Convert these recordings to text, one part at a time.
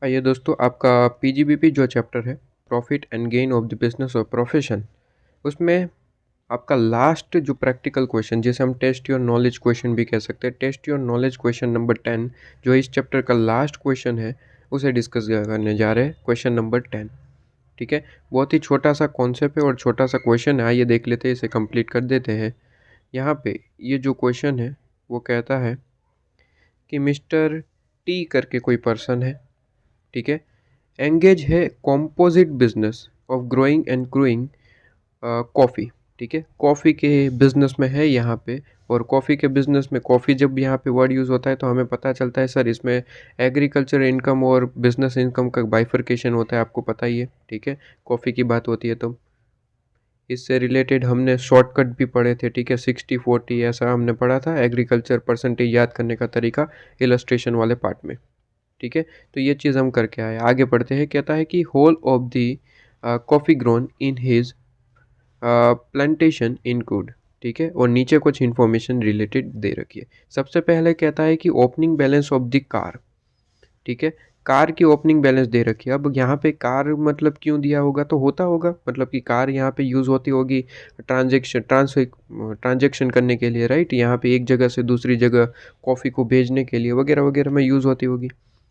आइए दोस्तों, आपका पीजीबीपी जो चैप्टर है, profit and gain of the business और प्रोफेशन, उसमें आपका लास्ट जो प्रैक्टिकल क्वेश्चन, जिसे हम टेस्ट योर नॉलेज क्वेश्चन भी कह सकते हैं, test your knowledge question number 10, जो इस चैप्टर का लास्ट क्वेश्चन है, उसे डिस्कस करने जा रहे हैं। क्वेश्चन नंबर 10, ठीक है। बहुत ही छोटा सा कॉन्सेप्ट है और छोटा सा क्वेश्चन है। आइए देख लेते हैं, इसे कंप्लीट कर देते हैं। यहाँ पे ये जो क्वेश्चन है वो कहता है कि मिस्टर टी करके कोई पर्सन है, ठीक है, एंगेज है composite business of growing and curing coffee, ठीक है। कॉफ़ी के बिजनेस में है यहाँ पे, और कॉफ़ी के बिजनेस में कॉफ़ी जब यहाँ पे वर्ड यूज़ होता है तो हमें पता चलता है सर इसमें एग्रीकल्चर इनकम और बिजनेस इनकम का बाइफर्केशन होता है, आपको पता ही है, ठीक है। कॉफ़ी की बात होती है तो इससे रिलेटेड हमने शॉर्टकट भी पढ़े थे, ठीक है। 60-40 ऐसा हमने पढ़ा था, एग्रीकल्चर परसेंटेज याद करने का तरीका इलस्ट्रेशन वाले पार्ट में, ठीक है। तो ये चीज़ हम करके आए, आगे बढ़ते हैं। कहता है कि whole of the coffee grown in his plantation include, ठीक है, और नीचे कुछ इन्फॉर्मेशन रिलेटेड दे रखी है। सबसे पहले कहता है कि opening balance of the car, ठीक है। कार की ओपनिंग बैलेंस दे रखी है। अब यहाँ पे कार मतलब क्यों दिया होगा, तो होता होगा मतलब कि कार यहाँ पे यूज़ होती होगी ट्रांजेक्शन करने के लिए, राइट। यहाँ पे एक जगह से दूसरी जगह कॉफ़ी को भेजने के लिए वगैरह वगैरह में यूज़ होती होगी।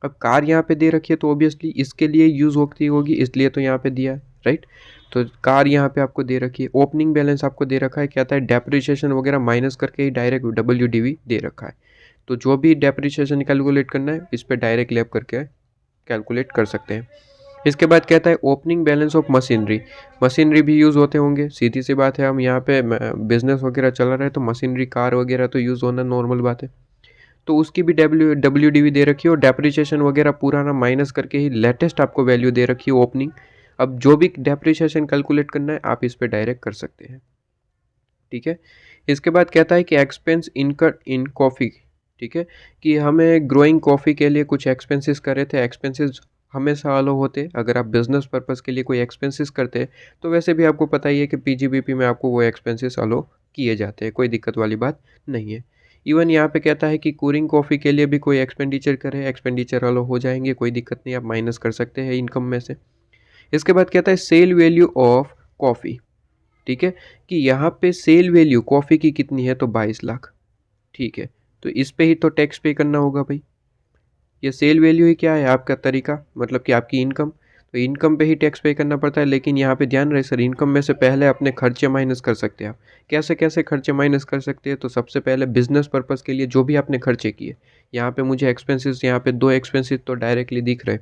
अब कार यहाँ पे दे रखी है तो ऑब्वियसली इसके लिए यूज़ होती होगी, इसलिए तो यहाँ पे दिया है, राइट। तो कार यहाँ पे आपको दे रखी है। ओपनिंग बैलेंस आपको दे रखा है, कहता है डेप्रिसिएशन वगैरह माइनस करके ही डायरेक्ट WDV दे रखा है। तो जो भी डेप्रिसिएशन कैलकुलेट करना है इस पर डायरेक्ट लैप करके कैलकुलेट कर सकते हैं। इसके बाद कहता है opening balance of machinery, machinery भी यूज़ होते होंगे, सीधी सी बात है। हम यहाँ पे बिजनेस वगैरह चल रहा है तो मशीनरी कार वगैरह तो यूज़ होना नॉर्मल बात है। तो उसकी भी WDV दे रखी है, और डेप्रिसिएशन वगैरह पुराना माइनस करके ही लेटेस्ट आपको वैल्यू दे रखी है ओपनिंग। अब जो भी डेप्रिसिएशन कैलकुलेट करना है आप इस पर डायरेक्ट कर सकते हैं, ठीक है। इसके बाद कहता है कि एक्सपेंस इनकट इन कॉफ़ी, ठीक है, कि हमें ग्रोइंग कॉफ़ी के लिए कुछ एक्सपेंसेस करे थे। एक्सपेंसेस हमेशा अलो होते, अगर आप बिजनेस पर्पज़ के लिए कोई एक्सपेंसेस करते तो वैसे भी आपको पता ही है कि पीजीबीपी में आपको वो एक्सपेंसेस अलो किए जाते हैं, कोई दिक्कत वाली बात नहीं है। इवन यहाँ पे कहता है कि कूरिंग कॉफ़ी के लिए भी कोई एक्सपेंडिचर करे, एक्सपेंडिचर अलो हो जाएंगे, कोई दिक्कत नहीं, आप माइनस कर सकते हैं इनकम में से। इसके बाद कहता है सेल वैल्यू ऑफ कॉफ़ी, ठीक है, कि यहाँ पे सेल वैल्यू कॉफ़ी की कितनी है, तो 22 लाख, ठीक है। तो इस पे ही तो टैक्स पे करना होगा भाई। ये सेल वैल्यू ही क्या है, आपका तरीका, मतलब कि आपकी इनकम, तो इनकम पे ही टैक्स पे करना पड़ता है। लेकिन यहाँ पे ध्यान रहे सर, इनकम में से पहले अपने खर्चे माइनस कर सकते हैं आप। कैसे कैसे खर्चे माइनस कर सकते हैं, तो सबसे पहले बिजनेस पर्पज़ के लिए जो भी आपने खर्चे किए, यहाँ पे मुझे एक्सपेंसेस, यहाँ पे 2 एक्सपेंसेस तो डायरेक्टली दिख रहे,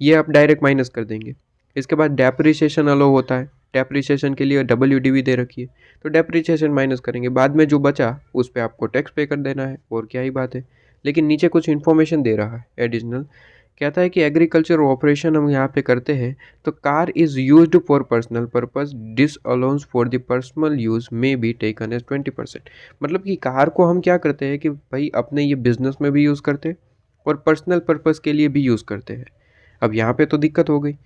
ये आप डायरेक्ट माइनस कर देंगे। इसके बाद डेप्रिसिएशन अलो होता है, डेप्रिसिएशन के लिए WDV दे रखी है, तो डेप्रिसिएशन माइनस करेंगे, बाद में जो बचा उस पर आपको टैक्स पे कर देना है, और क्या ही बात है। लेकिन नीचे कुछ इन्फॉर्मेशन दे रहा है एडिशनल, कहता है कि एग्रीकल्चर ऑपरेशन हम यहाँ पे करते हैं तो car is used for personal purpose, this allowance for the personal use may be taken as 20%। मतलब कि कार को हम क्या करते हैं कि भाई अपने ये बिजनेस में भी यूज़ करते हैं और पर्सनल पर्पस के लिए भी यूज़ करते हैं। अब यहाँ पे तो दिक्कत हो गई।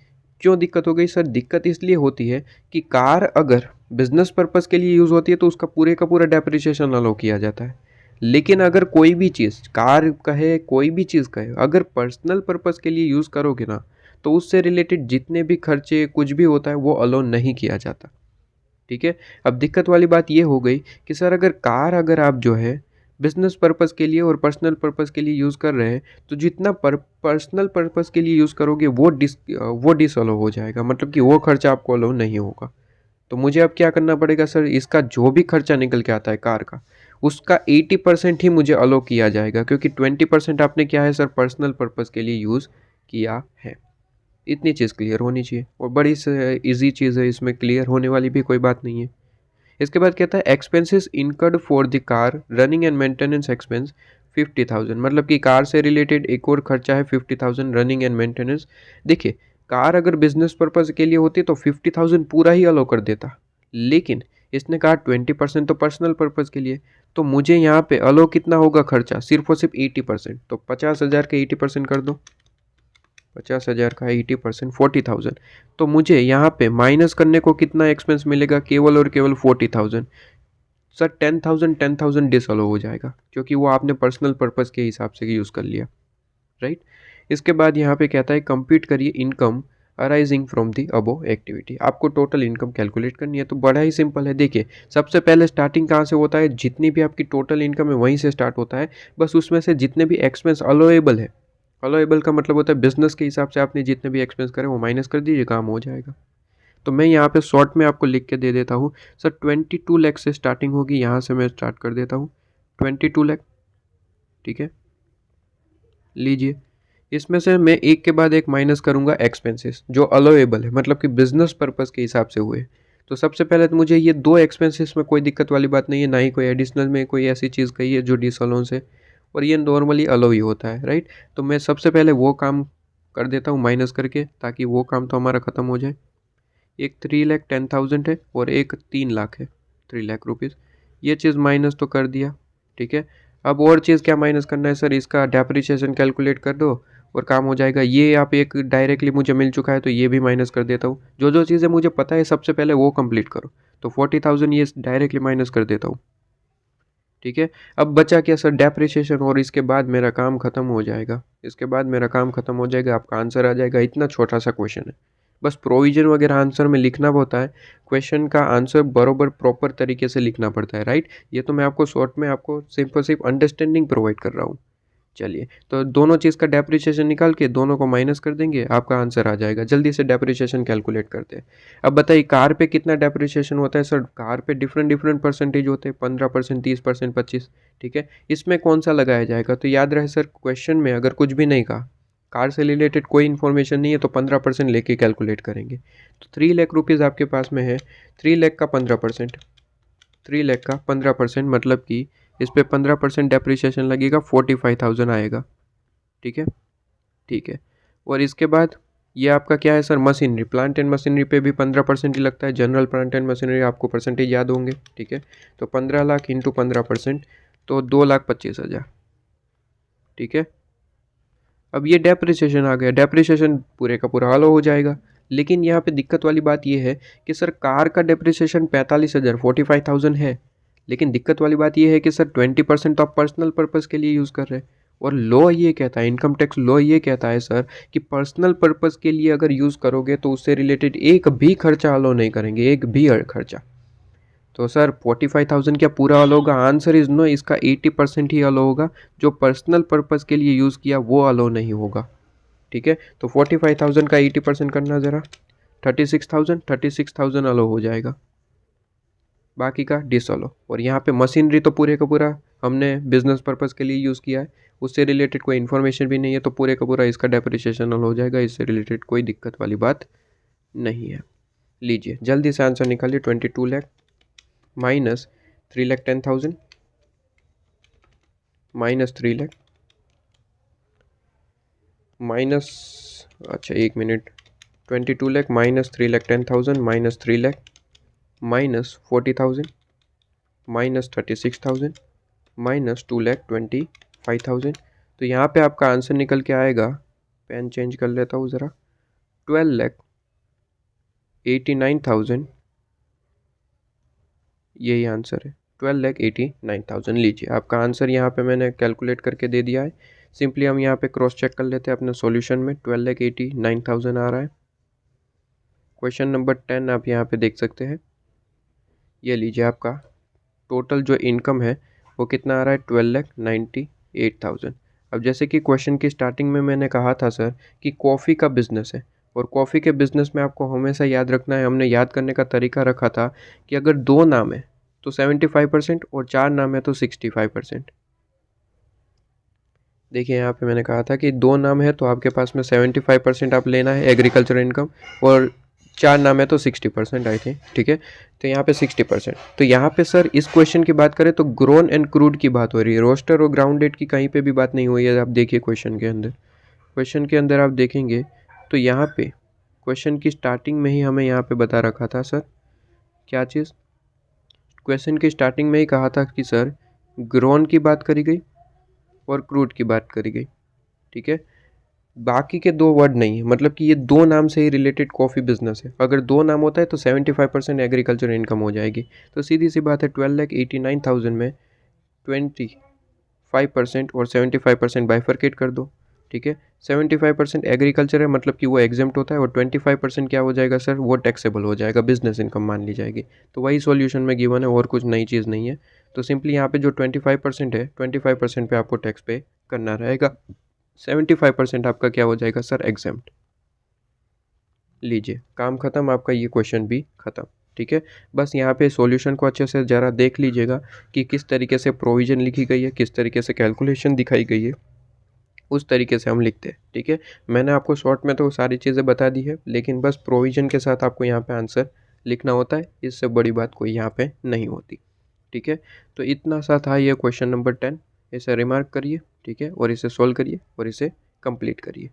क्यों दिक्कत हो गई सर, दिक्कत इसलिए होती है कि कार अगर बिजनेस पर्पज़ के लिए यूज़ होती है तो उसका पूरे का पूरा डेप्रिसिएशन अलाउ किया जाता है। लेकिन अगर कोई भी चीज़, कार कहे कोई भी चीज़ कहे, अगर पर्सनल पर्पज़ के लिए यूज़ करोगे ना, तो उससे रिलेटेड जितने भी खर्चे कुछ भी होता है वो अलाउ नहीं किया जाता, ठीक है। अब दिक्कत वाली बात ये हो गई कि सर अगर कार, अगर आप जो है बिजनेस पर्पज़ के लिए और पर्सनल पर्पज़ के लिए यूज़ कर रहे हैं, तो जितना पर्सनल पर्पज़ के लिए यूज़ करोगे वो डिसअलाउ हो जाएगा, मतलब कि वो खर्चा आपको अलाउ नहीं होगा। तो मुझे अब क्या करना पड़ेगा सर, इसका जो भी खर्चा निकल के आता है कार का, उसका 80% ही मुझे अलाउ किया जाएगा, क्योंकि 20% आपने क्या है सर पर्सनल पर्पज़ के लिए यूज़ किया है। इतनी चीज़ क्लियर होनी चाहिए, और बड़ी इजी चीज़ है, इसमें क्लियर होने वाली भी कोई बात नहीं है। इसके बाद कहता है expenses incurred for the car running and maintenance expense 50,000, मतलब कि कार से रिलेटेड एक और खर्चा है 50,000 रनिंग एंड मेंटेनेंस। देखिए, कार अगर बिजनेस पर्पज़ के लिए होती तो 50,000 पूरा ही अलो कर देता, लेकिन इसने कहा 20% तो पर्सनल पर्पज़ के लिए, तो मुझे यहाँ पे अलो कितना होगा खर्चा, सिर्फ और सिर्फ 80%, तो 50,000 के 80% कर दो, 50,000 का 80% 40,000, तो मुझे यहाँ पे माइनस करने को कितना एक्सपेंस मिलेगा, केवल और केवल 40,000। सर 10,000 डिसअलो हो जाएगा, क्योंकि वो आपने पर्सनल पर्पज़ के हिसाब से यूज़ कर लिया। राइट। इसके बाद यहाँ पे कहता है कंप्यूट करिए income arising from the above activity. आपको टोटल इनकम कैलकुलेट करनी है, तो बड़ा ही सिंपल है। देखिए सबसे पहले स्टार्टिंग कहाँ से होता है, जितनी भी आपकी टोटल इनकम है वहीं से स्टार्ट होता है। बस उसमें से जितने भी एक्सपेंस अलोएबल है, अलोएबल का मतलब होता है बिजनेस के हिसाब से आपने जितने भी एक्सपेंस करे वो माइनस कर दीजिए, काम हो जाएगा। तो मैं यहाँ पे शॉर्ट में आपको लिख के दे देता हूँ सर, 22 लाख से स्टार्टिंग होगी, यहाँ से मैं स्टार्ट कर देता हूँ 22 लाख। ठीक है, लीजिए इसमें से मैं एक के बाद एक माइनस करूंगा एक्सपेंसेस जो अलोएबल है, मतलब कि बिजनेस पर्पस के हिसाब से हुए। तो सबसे पहले तो मुझे ये दो एक्सपेंसेस में कोई दिक्कत वाली बात नहीं है, ना ही कोई एडिशनल में कोई ऐसी चीज़ कही है जो डिसअलाउंस है, और ये नॉर्मली अलो ही होता है, राइट। तो मैं सबसे पहले वो काम कर देता हूँ माइनस करके, ताकि वो काम तो हमारा ख़त्म हो जाए। एक 3,10,000 है और एक 3 लाख है, 3 लाख रुपीज़। ये चीज़ माइनस तो कर दिया, ठीक है। अब और चीज़ क्या माइनस करना है सर, इसका डेप्रिसिएशन कैलकुलेट कर दो और काम हो जाएगा। ये आप एक डायरेक्टली मुझे मिल चुका है तो ये भी माइनस कर देता हूँ। जो जो चीज़ें मुझे पता है सबसे पहले वो कंप्लीट करो। तो 40,000 ये डायरेक्टली माइनस कर देता हूँ, ठीक है। अब बचा क्या सर, डेप्रिसिएशन, और इसके बाद मेरा काम ख़त्म हो जाएगा। इसके बाद मेरा काम ख़त्म हो जाएगा, आपका आंसर आ जाएगा। इतना छोटा सा क्वेश्चन है, बस प्रोविजन वगैरह आंसर में लिखना होता है। क्वेश्चन का आंसर बरोबर प्रॉपर तरीके से लिखना पड़ता है, राइट। ये तो मैं आपको शॉर्ट में आपको सिर्फ अंडरस्टैंडिंग प्रोवाइड कर रहा हूँ। चलिए, तो दोनों चीज़ का डेप्रिसिएशन निकाल के दोनों को माइनस कर देंगे, आपका आंसर आ जाएगा। जल्दी से डेप्रिसिएशन कैलकुलेट करते हैं। अब बताइए कार पे कितना डेप्रिसिएशन होता है सर, कार पे डिफरेंट डिफरेंट परसेंटेज होते हैं, 15%, 30%, 25, ठीक है। इसमें कौन सा लगाया जाएगा, तो याद रहे सर क्वेश्चन में अगर कुछ भी नहीं कहा, कार से रिलेटेड कोई इन्फॉर्मेशन नहीं है, तो 15% लेके कैलकुलेट करेंगे। तो 3 लाख रुपीज़ आपके पास में है, 3 लाख का 15%, 3 लाख का 15%, मतलब कि इस पर 15% डेप्रिसिएशन लगेगा, 45,000 आएगा, ठीक है। ठीक है, और इसके बाद ये आपका क्या है sir, machinery, plant and machinery पे भी 15% ही लगता है। जनरल प्लांट एंड मशीनरी आपको परसेंटेज याद होंगे, ठीक है। तो 15 लाख इंटू 15%, तो 2,25,000, ठीक है। अब ये डेप्रिसिएशन आ गया, डेप्रिसिएशन पूरे का पूरा हल हो जाएगा। लेकिन यहाँ पे दिक्कत वाली बात ये है कि सर कार का डेप्रिसिएशन 45,000, 45,000 है। लेकिन दिक्कत वाली बात ये है कि सर 20% तो आप पर्सनल पर्पज़ के लिए यूज़ कर रहे हैं, और लॉ ये कहता है, इनकम टैक्स लॉ ये कहता है सर कि पर्सनल पर्पज़ के लिए अगर यूज़ करोगे तो उससे रिलेटेड एक भी खर्चा अलो नहीं करेंगे, एक भी खर्चा। तो सर 45,000 क्या पूरा अलो होगा, आंसर इज़ नो, इसका 80% ही अलो होगा। जो पर्सनल पर्पज़ के लिए यूज़ किया वो अलो नहीं होगा, ठीक है। तो 45,000 का 80% करना ज़रा, 36,000 अलो हो जाएगा, बाकी का डिसअलो। और यहाँ पे मशीनरी तो पूरे का पूरा हमने बिजनेस पर्पज़ के लिए यूज़ किया है, उससे रिलेटेड कोई इन्फॉर्मेशन भी नहीं है, तो पूरे का पूरा इसका डेप्रिसिएशन अलो हो जाएगा, इससे रिलेटेड कोई दिक्कत वाली बात नहीं है। लीजिए जल्दी से आंसर निकालिए, 22 lakh minus 3,10,000 minus 3 lakh minus, अच्छा एक minute, 22 lakh minus 3,10,000 minus 3 lakh minus 40,000 minus 36,000 minus 2,25,000। तो यहाँ पे आपका आंसर निकल के आएगा, पेन चेंज कर लेता हूँ ज़रा, 12,89,000, यही आंसर है, 12,89,000। लीजिए आपका आंसर यहाँ पे मैंने कैलकुलेट करके दे दिया है। सिंपली हम यहाँ पे क्रॉस चेक कर लेते हैं अपने सॉल्यूशन में, 12,89,000 आ रहा है। क्वेश्चन नंबर 10 आप यहाँ पे देख सकते हैं, ये लीजिए आपका टोटल जो इनकम है वो कितना आ रहा है, 12,98,000। अब जैसे कि क्वेश्चन की स्टार्टिंग में मैंने कहा था सर कि कॉफ़ी का बिज़नेस है, और कॉफ़ी के बिज़नेस में आपको हमेशा याद रखना है, हमने याद करने का तरीका रखा था कि अगर 2 नाम है तो 75% और 4 नाम है तो 65%। देखिए यहाँ पे मैंने कहा था कि 2 नाम है तो आपके पास में 75% आप लेना है एग्रीकल्चर इनकम, और 4 नाम है तो 60% आई थिंक, ठीक है। तो यहाँ पे 60%। तो यहाँ पे सर इस क्वेश्चन की बात करें तो ग्रोन एंड क्रूड की बात हो रही है, रोस्टर और ग्राउंडेड की कहीं पे भी बात नहीं हुई है। आप देखिए क्वेश्चन के अंदर आप देखेंगे तो यहाँ पे क्वेश्चन की स्टार्टिंग में ही हमें यहाँ पे बता रखा था सर, क्या चीज़, क्वेश्चन की स्टार्टिंग में ही कहा था कि सर ग्रोन की बात करी गई और क्रूड की बात करी गई, ठीक है। बाकी के 2 वर्ड नहीं है, मतलब कि ये 2 नाम से ही रिलेटेड कॉफ़ी बिजनेस है। अगर 2 नाम होता है तो 75% एग्रीकल्चर इनकम हो जाएगी। तो सीधी सी बात है, 12,89,000 में 25% और 75% बाइफरकेट कर दो, ठीक है। 75% एग्रीकल्चर है, मतलब कि वो एग्जेम्प्ट होता है, और 25% क्या हो जाएगा सर, वो टैक्सेबल हो जाएगा, बिजनेस इनकम मान ली जाएगी। तो वही सॉल्यूशन में गिवन है, और कुछ नई चीज़ नहीं है। तो सिंपली यहाँ पे जो 25% है, 25% पे आपको टैक्स पे करना रहेगा, 75% आपका क्या हो जाएगा सर, एग्जेम्प्ट। लीजिए, काम खत्म, आपका ये क्वेश्चन भी खत्म। ठीक है, बस यहाँ पे सॉल्यूशन को अच्छे से ज़रा देख लीजिएगा कि किस तरीके से प्रोविज़न लिखी गई है, किस तरीके से कैलकुलेशन दिखाई गई है, उस तरीके से हम लिखते हैं। ठीक है, मैंने आपको शॉर्ट में तो सारी चीज़ें बता दी है, लेकिन बस प्रोविज़न के साथ आपको यहाँ पे आंसर लिखना होता है, इससे बड़ी बात कोई यहाँ पे नहीं होती। ठीक है, तो इतना सा था ये क्वेश्चन नंबर 10। इसे रिमार्क करिए, ठीक है, और इसे सॉल्व करिए और इसे कंप्लीट करिए।